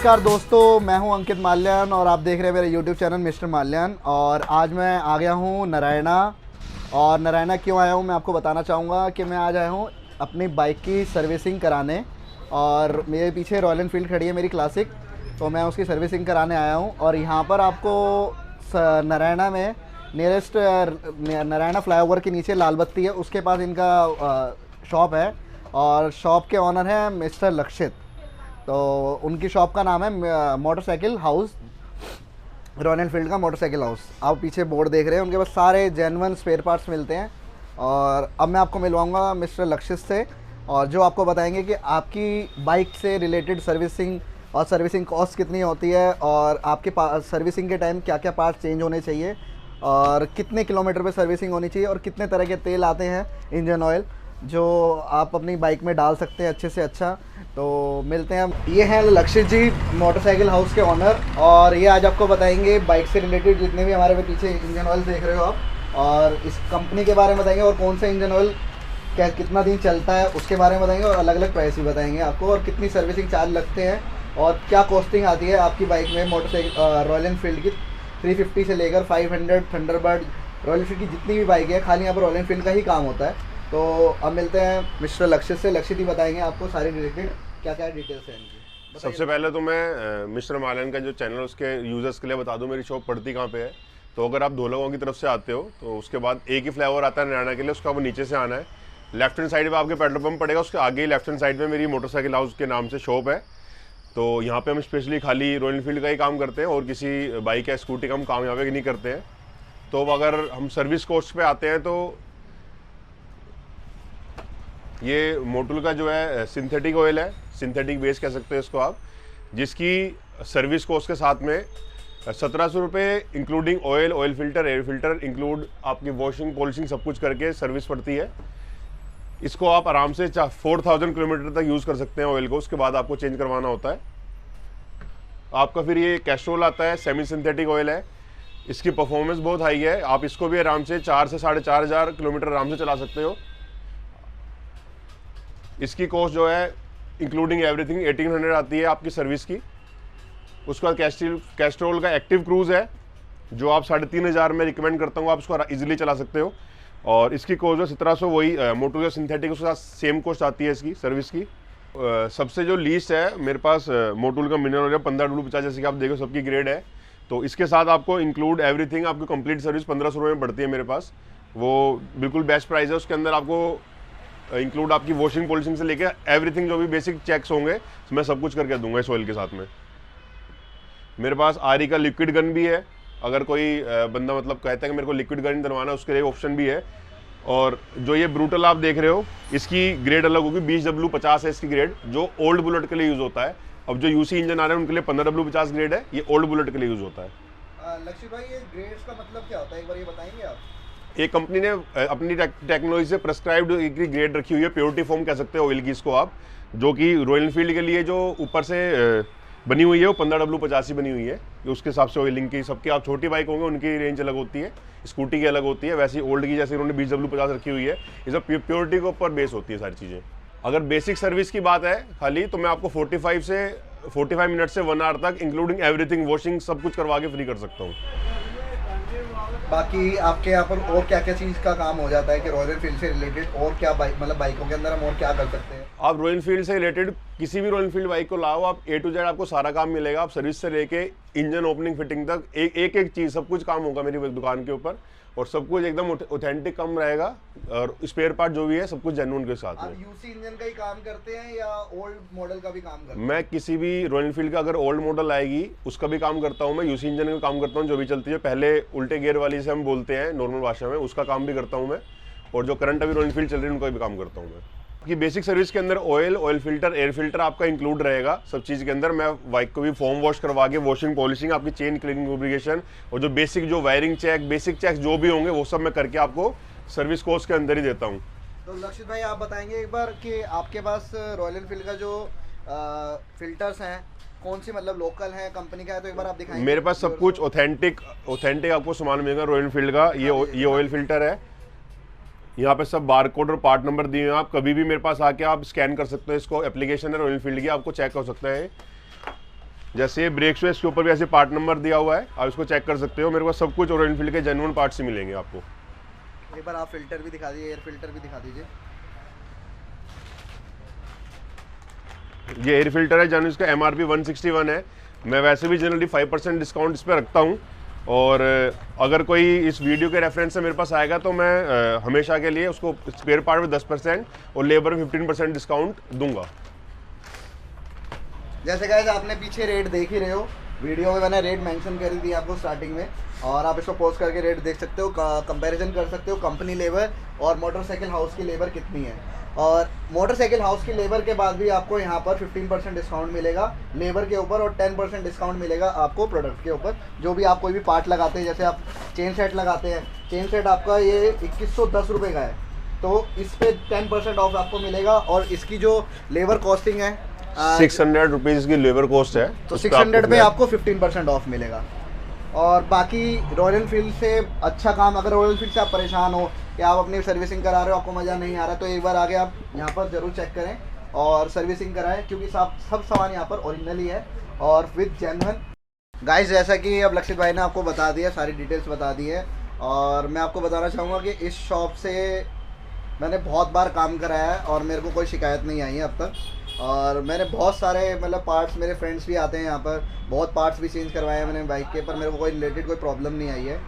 नमस्कार दोस्तों, मैं हूं अंकित माल्यान और आप देख रहे हैं मेरे YouTube चैनल मिस्टर माल्यान। और आज मैं आ गया हूं नारायणा। और नारायणा क्यों आया हूं मैं आपको बताना चाहूँगा कि मैं आज आया हूं अपनी बाइक की सर्विसिंग कराने। और मेरे पीछे रॉयल एनफील्ड खड़ी है मेरी क्लासिक, तो मैं उसकी सर्विसिंग कराने आया हूं। और यहाँ पर आपको नारायणा में नियरेस्ट नारायणा फ्लाईओवर के नीचे लाल बत्ती है, उसके पास इनका शॉप है। और शॉप के ऑनर हैं मिस्टर लक्षित। तो उनकी शॉप का नाम है मोटरसाइकिल हाउस, रॉयल एनफील्ड का मोटरसाइकिल हाउस। आप पीछे बोर्ड देख रहे हैं, उनके पास सारे जेन्युइन स्पेयर पार्ट्स मिलते हैं। और अब मैं आपको मिलवाऊंगा मिस्टर लक्षित से, और जो आपको बताएंगे कि आपकी बाइक से रिलेटेड सर्विसिंग और सर्विसिंग कॉस्ट कितनी होती है, और आपके पास सर्विसिंग के टाइम क्या क्या पार्ट्स चेंज होने चाहिए, और कितने किलोमीटर पे सर्विसिंग होनी चाहिए, और कितने तरह के तेल आते हैं इंजन ऑयल जो आप अपनी बाइक में डाल सकते हैं अच्छे से अच्छा। तो मिलते हैं। ये हैं लक्षित जी, मोटरसाइकिल हाउस के ऑनर, और ये आज आपको बताएंगे बाइक से रिलेटेड जितने भी हमारे पीछे इंजन ऑयल देख रहे हो आप, और इस कंपनी के बारे में बताएंगे, और कौन सा इंजन ऑयल क्या कितना दिन चलता है उसके बारे में बताएंगे, और अलग अलग प्राइस भी बताएंगे आपको, और कितनी सर्विसिंग चार्ज लगते हैं, और क्या कॉस्टिंग आती है आपकी बाइक में मोटरसाइकिल रॉयल एनफील्ड की 350 से लेकर 500 थंडरबर्ड रॉयल एनफील्ड की जितनी भी बाइक है, खाली यहाँ पर रॉयल एनफील्ड का ही काम होता है। तो अब मिलते हैं मिस्टर लक्षित से। लक्षित ही बताएंगे आपको सारी रिलेटेड क्या क्या डिटेल्स हैं इनकी। सबसे पहले तो मैं मिस्टर माल्यान का जो चैनल उसके यूजर्स के लिए बता दूं मेरी शॉप पड़ती कहाँ पे है। तो अगर आप धोलागांव की तरफ से आते हो तो उसके बाद एक ही फ्लाईओवर आता है नारायणा के लिए, उसको आपको नीचे से आना है। लेफ्ट हैंड साइड में आपके पेट्रोल पंप पड़ेगा, उसके आगे ही लेफ्ट हैंड साइड में मेरी मोटरसाइकिल हाउस के नाम से शॉप है। तो यहाँ पे हम स्पेशली खाली रॉयल एनफील्ड का ही काम करते हैं, और किसी बाइक या स्कूटी का हम काम यहाँ पे नहीं करते हैं। तो अगर हम सर्विस कॉस्ट पे आते हैं तो ये मोटुल का जो है सिंथेटिक ऑयल है, सिंथेटिक बेस कह सकते हैं इसको आप, जिसकी सर्विस कॉस्ट के साथ में 1700 रुपये including oil, oil filter, air filter include आपकी वॉशिंग पॉलिशिंग सब कुछ करके सर्विस पड़ती है। इसको आप आराम से 4000 किलोमीटर तक यूज़ कर सकते हैं ऑयल को, उसके बाद आपको चेंज करवाना होता है आपका। फिर ये कैस्ट्रोल आता है, सेमी सिंथेटिक ऑयल है, इसकी परफॉर्मेंस बहुत हाई है। आप इसको भी आराम से 4 से 4500 किलोमीटर आराम से चला सकते हो। इसकी कॉस्ट जो है इंक्लूडिंग एवरीथिंग 1800 आती है आपकी सर्विस की। उसके बाद कैस्ट्रोल का एक्टिव क्रूज़ है जो आप 3500 में रिकमेंड करता हूँ, आप उसको इजीली चला सकते हो। और इसकी कॉस्ट जो 1700 वही मोटो सिंथेटिक उसके साथ सेम कॉस्ट आती है इसकी सर्विस की। सबसे जो लीस्ट है मेरे पास मोटूल का मिनरल ऑयल 15W50, जैसे कि आप देखो सबकी ग्रेड है। तो इसके साथ आपको इंक्लूड एवरीथिंग आपको कंप्लीट सर्विस 1500 रुपये में पड़ती है मेरे पास। वो बिल्कुल बेस्ट प्राइस है। उसके अंदर आपको इंक्लूड आपकी वॉशिंग पॉलिशिंग से लेके एवरीथिंग जो भी बेसिक चेक्स होंगे मैं सब कुछ करके दूंगा इस ऑयल के साथ में। मेरे पास आरी का लिक्विड गन भी है, अगर कोई बंदा मतलब कहता है कि मेरे को लिक्विड गन डलवाना उसके लिए ऑप्शन भी है। और जो ये ब्रूटल आप देख रहे हो इसकी ग्रेड अलग होगी, 20W50 है इसकी ग्रेड, जो ओल्ड बुलेट के लिए यूज़ होता है। अब जो यूसी इंजन आ रहे हैं उनके लिए 15W50 ग्रेड है, ये ओल्ड बुलेट के लिए यूज़ होता है। लक्षित भाई, ये ग्रेड्स का मतलब क्या होता है, एक बार ये बताएंगे आप? एक कंपनी ने अपनी टेक्नोलॉजी से प्रेस्क्राइब्ड एक ग्रेड रखी हुई है, प्योरिटी फॉर्म कह सकते हो ऑयल की इसको आप, जो कि रॉयल एनफील्ड के लिए जो ऊपर से बनी हुई है वो 15W50 ही बनी हुई है। उसके हिसाब से ऑयलिंग की सबकी, आप छोटी बाइक होंगे उनकी रेंज अलग होती है, स्कूटी की अलग होती है, वैसे ओल्ड की जैसे उन्होंने 20W50 रखी हुई है। ये सब प्योरिटी के ऊपर बेस होती है सारी चीज़ें। अगर बेसिक सर्विस की बात है खाली, तो मैं आपको 45 मिनट से 1 आवर तक इंक्लूडिंग एवरीथिंग वॉशिंग सब कुछ करवा के फ्री कर सकता हूँ। बाकी आपके यहाँ पर और क्या क्या चीज़ का काम हो जाता है कि रॉयल एनफील्ड से रिलेटेड, और क्या बाइक मतलब बाइकों के अंदर हम और क्या कर सकते हैं? आप रॉयल एनफील्ड से रिलेटेड किसी भी रॉयल एनफील्ड बाइक को लाओ, आप A to Z आपको सारा काम मिलेगा। आप सर्विस से लेके इंजन ओपनिंग फिटिंग तक एक चीज़ सब कुछ काम होगा मेरी दुकान के ऊपर, और सब कुछ एकदम ऑथेंटिक काम रहेगा, और स्पेयर पार्ट जो भी है सब कुछ जेन्युइन के साथ में। आप यूसी इंजन का ही काम करते हैं या ओल्ड मॉडल का भी काम करते हैं? मैं किसी भी रॉयल एनफील्ड का अगर ओल्ड मॉडल आएगी उसका भी काम करता हूँ, मैं यूसी इंजन का काम करता हूँ जो भी चलती है, पहले उल्टे गियर वाली से हम बोलते हैं नॉर्मल भाषा में, उसका काम भी करता हूँ मैं। और जो करंट अभी रॉयल एनफील्ड चल रही है उनका भी काम करता हूँ मैं। कि बेसिक सर्विस के अंदर oil, oil filter, air filter आपका इंक्लूड रहेगा सब चीज़ के अंदर। मैं बाइक को भी फॉर्म वॉश करवा के वॉशिंग पॉलिशिंग, आपकी चेन क्लीनिंग, लुब्रिकेशन, और जो बेसिक जो वायरिंग चेक, बेसिक चेक जो भी होंगे वो सब मैं करके आपको सर्विस कोर्स के अंदर ही देता हूँ। तो लक्षित भाई, आप बताएंगे एक बार कि आपके पास रॉयल एनफील्ड का जो फिल्टर्स हैं कौन सी मतलब लोकल है, कंपनी का है, तो एक बार आप दिखाएंगे? मेरे पास सब कुछ ऑथेंटिक आपको सामान मिलेगा रॉयल एनफील्ड का। ये ऑयल फिल्टर है, यहाँ पे सब बारकोड और पार्ट नंबर दिए हैं। आप कभी भी मेरे पास आके आप स्कैन कर सकते हो इसको, एप्लीकेशन है रॉयल एनफील्ड की, आपको चेक कर सकते हैं। जैसे ये ब्रेक शू है, इसके ऊपर भी ऐसे पार्ट नंबर दिया हुआ है, आप इसको चेक कर सकते हो। मेरे पास सब कुछ रॉयल एनफील्ड के जेन्युइन पार्ट्स ही मिलेंगे आपको। एक बार आप फिल्टर भी दिखा दीजिए, एयर फिल्टर भी दिखा दीजिए। ये एयर फिल्टर है जानो, इसका MRP 161 है। मैं वैसे भी जनरली 5% डिस्काउंट इस पर रखता हूँ, और अगर कोई इस वीडियो के रेफरेंस से मेरे पास आएगा तो मैं हमेशा के लिए उसको स्पेयर पार्ट में 10% और लेबर में 15% डिस्काउंट दूंगा। जैसे गाइस आपने पीछे रेट देख ही रहे हो, वीडियो में मैंने रेट मेंशन कर दी आपको स्टार्टिंग में, और आप इसको पोस्ट करके रेट देख सकते हो, कंपैरिजन कर सकते हो कंपनी लेबर और मोटरसाइकिल हाउस की लेबर कितनी है। और मोटरसाइकिल हाउस की लेबर के बाद भी आपको यहाँ पर 15% डिस्काउंट मिलेगा लेबर के ऊपर, और 10% डिस्काउंट मिलेगा आपको प्रोडक्ट के ऊपर। जो भी आप कोई भी पार्ट लगाते हैं, जैसे आप चेन सेट लगाते हैं, चेन सेट आपका ये 2110 रुपये का है, तो इस पे 10% ऑफ आपको मिलेगा। और इसकी जो लेबर कॉस्टिंग है 600 रुपीज़ की लेबर कॉस्ट है, तो 600 पे आपको 15% ऑफ मिलेगा। और बाकी रॉयल एनफील्ड से अच्छा काम, अगर रॉयल एनफील्ड से आप परेशान हो कि आप अपनी सर्विसिंग करा रहे हो, आपको मज़ा नहीं आ रहा, तो एक बार आगे आप यहाँ पर ज़रूर चेक करें और सर्विसिंग कराएं, क्योंकि सब सामान यहाँ पर ओरिजिनल ही है और विद जेन्युइन। गाइस जैसा कि अब लक्षित भाई ने आपको बता दिया, सारी डिटेल्स बता दी है, और मैं आपको बताना चाहूँगा कि इस शॉप से मैंने बहुत बार काम कराया है और मेरे को कोई शिकायत नहीं आई है अब तक। और मैंने बहुत सारे मतलब पार्ट्स, मेरे फ्रेंड्स भी आते हैं यहाँ पर, बहुत पार्ट्स भी चेंज करवाए हैं मैंने बाइक के, पर मेरे को कोई रिलेटेड कोई प्रॉब्लम नहीं आई है।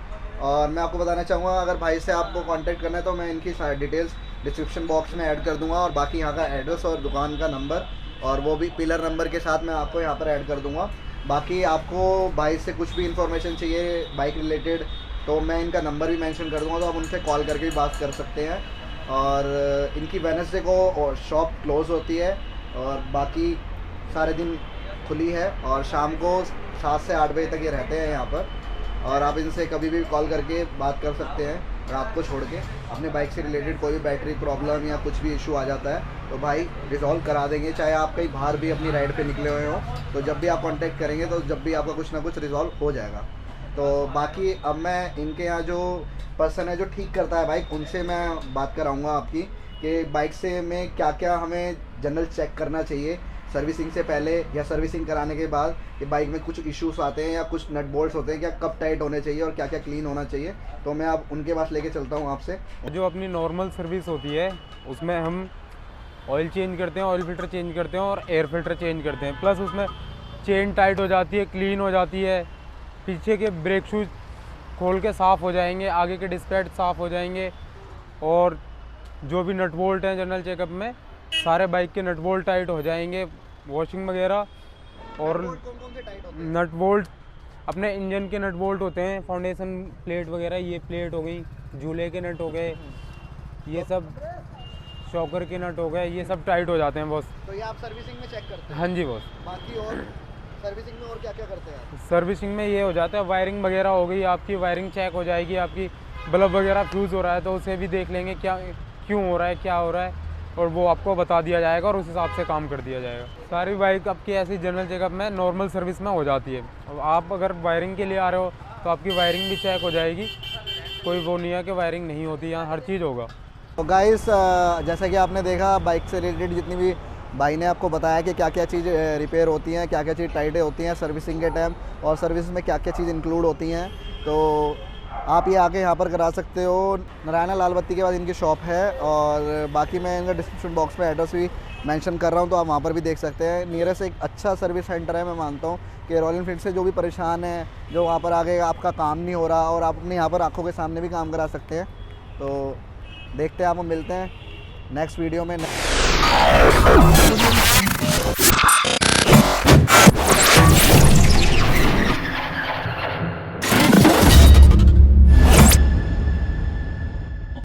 और मैं आपको बताना चाहूँगा, अगर भाई से आपको कांटेक्ट करना है तो मैं इनकी सारी डिटेल्स डिस्क्रिप्शन बॉक्स में ऐड कर दूँगा, और बाकी यहाँ का एड्रेस और दुकान का नंबर, और वो भी पिलर नंबर के साथ मैं आपको यहाँ पर ऐड कर दूँगा। बाकी आपको भाई से कुछ भी इंफॉर्मेशन चाहिए बाइक रिलेटेड, तो मैं इनका नंबर भी मेंशन कर दूँगा, तो आप उनसे कॉल करके भी बात कर सकते हैं। और इनकी वेडनेसडे को शॉप क्लोज़ होती है, और बाकी सारे दिन खुली है, और शाम को 7 से 8 बजे तक ये रहते हैं यहाँ पर। और आप इनसे कभी भी कॉल करके बात कर सकते हैं, रात को छोड़ के। अपने बाइक से रिलेटेड कोई भी बैटरी प्रॉब्लम या कुछ भी इशू आ जाता है तो भाई रिजॉल्व करा देंगे, चाहे आप कहीं बाहर भी अपनी राइड पे निकले हुए हो, तो जब भी आप कांटेक्ट करेंगे तो जब भी आपका कुछ ना कुछ रिजॉल्व हो जाएगा। तो बाकी अब मैं इनके यहाँ जो पर्सन है जो ठीक करता है बाइक, उनसे मैं बात कराऊँगा आपकी कि बाइक से में क्या क्या हमें जनरल चेक करना चाहिए सर्विसिंग से पहले या सर्विसिंग कराने के बाद, कि बाइक में कुछ इश्यूज आते हैं या कुछ नट बोल्ट्स होते हैं, क्या कब टाइट होने चाहिए और क्या क्या क्लीन होना चाहिए। तो मैं अब उनके पास लेके चलता हूँ आपसे। जो अपनी नॉर्मल सर्विस होती है उसमें हम ऑयल चेंज करते हैं, ऑयल फिल्टर चेंज करते हैं और एयर फिल्टर चेंज करते हैं, प्लस उसमें चेन टाइट हो जाती है, क्लीन हो जाती है, पीछे के ब्रेक शूज खोल के साफ़ हो जाएंगे, आगे के डिस्क पैड साफ़ हो जाएंगे, और जो भी नट बोल्ट हैं जनरल चेकअप में सारे बाइक के नट बोल्ट टाइट हो जाएंगे, वॉशिंग वगैरह। और कौन से टाइट होते हैं? नट बोल्ट अपने इंजन के नट बोल्ट होते हैं, फाउंडेशन प्लेट वगैरह, ये प्लेट हो गई, झूले के नट हो गए, ये सब शॉकर के नट हो गए, ये सब टाइट हो जाते हैं बॉस। तो ये आप सर्विसिंग में चेक करते हैं? हाँ जी बॉस। बाकी और सर्विसिंग में और क्या क्या करते हैं? सर्विसिंग में ये हो जाता है, वायरिंग वगैरह हो गई, आपकी वायरिंग चेक हो जाएगी, आपकी बल्ब वगैरह फ्यूज़ हो रहा है तो उसे भी देख लेंगे क्या क्यों हो रहा है, क्या हो रहा है, और वो आपको बता दिया जाएगा और उस हिसाब से काम कर दिया जाएगा। सारी बाइक आपकी ऐसी जनरल चेकअप में नॉर्मल सर्विस में हो जाती है। और आप अगर वायरिंग के लिए आ रहे हो तो आपकी वायरिंग भी चेक हो जाएगी, कोई वो नहीं है कि वायरिंग नहीं होती, यहाँ हर चीज़ होगा। तो गाइस जैसा कि आपने देखा, बाइक से रिलेटेड जितनी भी भाई ने आपको बताया कि क्या क्या चीज़ रिपेयर होती हैं, क्या क्या चीज़ टाइटें होती हैं सर्विसिंग के टाइम, और सर्विस में क्या क्या चीज़ इंक्लूड होती हैं, तो आप ये आके यहाँ पर करा सकते हो। नारायणा लाल बत्ती के बाद इनकी शॉप है, और बाकी मैं इनका डिस्क्रिप्शन बॉक्स में एड्रेस भी मेंशन कर रहा हूँ, तो आप वहाँ पर भी देख सकते हैं। नियरेस्ट एक अच्छा सर्विस सेंटर है, मैं मानता हूँ कि रॉयल एनफील्ड से जो भी परेशान है, जो वहाँ पर आगे आपका काम नहीं हो रहा और आप अपने यहाँ पर आँखों के सामने भी काम करा सकते हैं। तो देखते हैं, आप मिलते हैं नेक्स्ट वीडियो में।